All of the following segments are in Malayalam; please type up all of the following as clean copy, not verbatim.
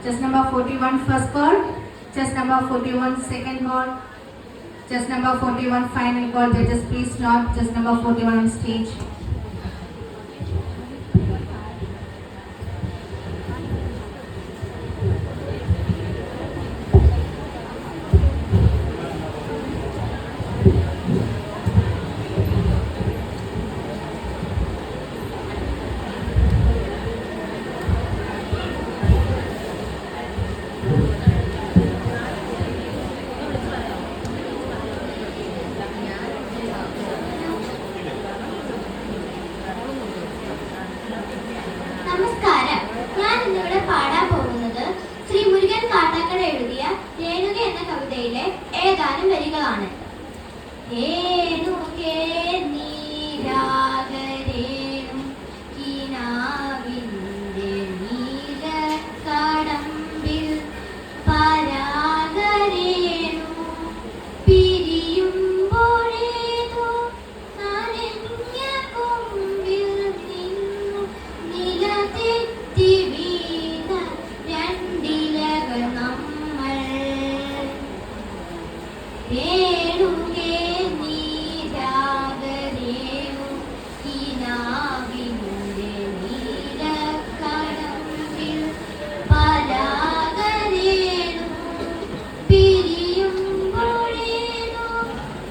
Chess number 41 first ball, chess number 41 second ball, chess number 41 final ball. Judges please stop. Chess number 41 on stage. നമസ്കാരം. ഞാൻ ഇന്നിവിടെ പാടാൻ പോകുന്നത് ശ്രീ മുരുകൻ കാട്ടാക്കട എഴുതിയ രേണുക എന്ന കവിതയിലെ ഏതാനും വരികളാണ്. രേണുകേ നീരാഗരേണു കിനാവിന്റെ നീലക്കടമ്പിൽ പരാഗരേണു പിരിയുമ്പോഴേതോ നനഞ്ഞ കൊമ്പിൽ നിന്നു നിലതെറ്റി വീണ രണ്ടിലകൾ നമ്മൾ. രേണുകേ നീരാഗരേണു കിനാവിന്റെ നീലക്കടമ്പിൽ പരാഗരേണു പിരിയുമ്പോഴേതോ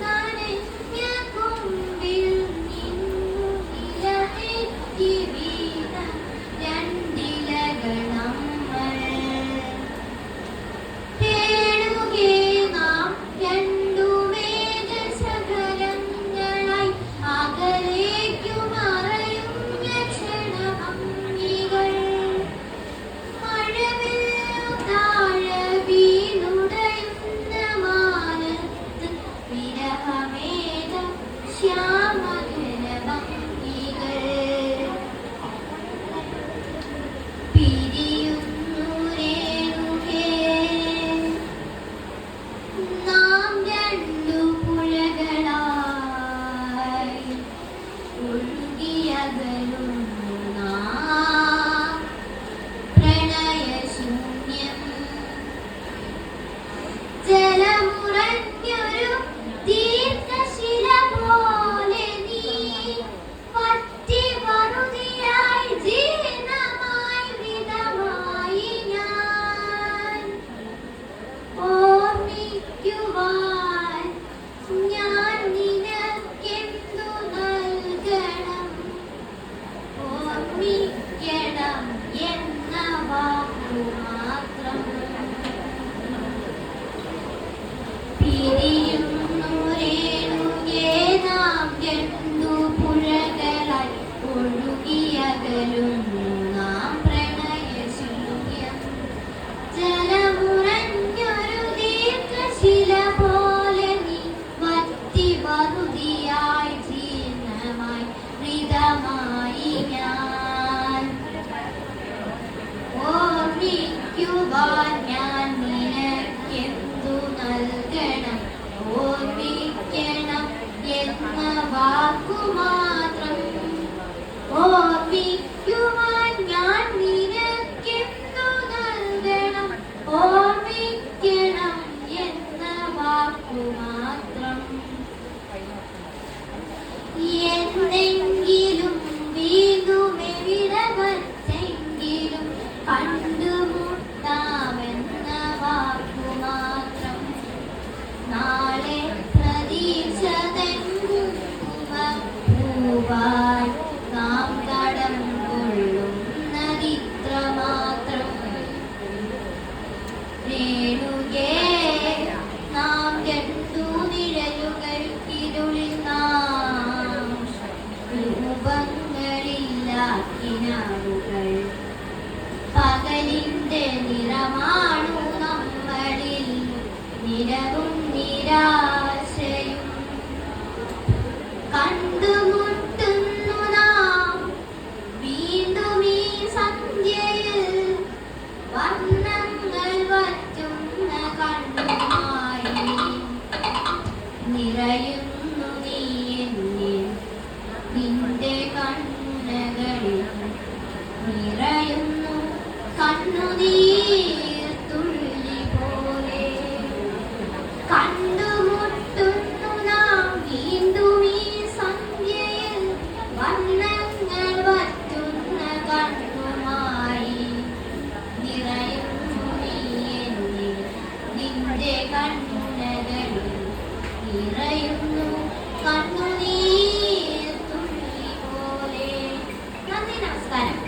നനഞ്ഞ കൊമ്പിൽ നിന്നു നിലതെറ്റി വീണ രണ്ടിലകൾ നമ്മൾ. രേണുകേ നാം രണ്ടു മേഘശകലങ്ങളായി അകലേക്കു മറയുന്ന ക്ഷണഭംഗികൾ. മഴവില്ലു താഴെ വീണുടയുന്ന മാനത്ത് വിരഹമേഘ ശ്യാമകരഭംഗികൾ. പിരിയുന്നു രേണുകേ നാം രണ്ടു പുഴകളായി ഒഴുകിയകലുന്നു നാം പ്രണയശൂന്യം. ജലമുറഞ്ഞൊരു ദീർഘശില പോലെ നീ വറ്റി വറുതിയായി ജീർണമായി വിധമായി ഞാൻ. ഓർമ്മിക്കുവാൻ ഞാൻ നിനക്കെന്തു നൽകണം? ഓർമ്മിക്കണം എന്ന വാക്കു മാത്രം. പിരിയുന്നു രേണുകേ നാം രണ്ടു പുഴകളായി ഒഴുകിയകലുന്നു നാം പ്രണയശൂന്യം. ജലമുറഞ്ഞൊരു ദീർഘശില പോലെ നീ വറ്റി വറുതിയായി ജീർണമായി മൃതമായി ഞാൻ. ഓർമ്മിക്കുവാൻ ഞാൻ നിനക്കെന്തു നൽകണം? ഓർമ്മിക്കണം എന്ന വാക്കു മാത്രം. ഓർമ്മിക്കുവാൻ ഞാൻ നിനക്കെന്തു നൽകണം? ഓർമ്മിക്കണം എന്ന വാക്കു മാത്രം. എന്തെങ്കിലും വീണ്ടുമെവിടെ വച്ചെങ്കിലും കണ്ടുമുട്ടാമെന്ന വാക്കു മാത്രം. നാളെ പ്രതീക്ഷ പൂവാൻ നാം കടം കൊള്ളുന്നതിത്ര മാത്രം. രേണുകേ നാം രണ്ടു നിഴലുകൾക്കിരുളിൽ നാം രൂപങ്ങളില്ലാക്കിനാവുകൾ. പകലിന്റെ നിറമാണു നമ്മളിൽ നിരവും നിരാശയും. കണ്ടുമുട്ടുന്നു നാം വീണ്ടും ഈ സന്ധ്യയിൽ വർണ്ണങ്ങൾ വറ്റുന്ന കണ്ണുമായി. നിറയുന്നു നീ എന്നിൽ നിന്റെ കണ്ണുകളിൽ നിറയുന്നു കണ്ണുനീർ. നിറയുന്നു കണ്ണുനീർ തുള്ളി പോലെ. നന്ദി, നമസ്കാരം.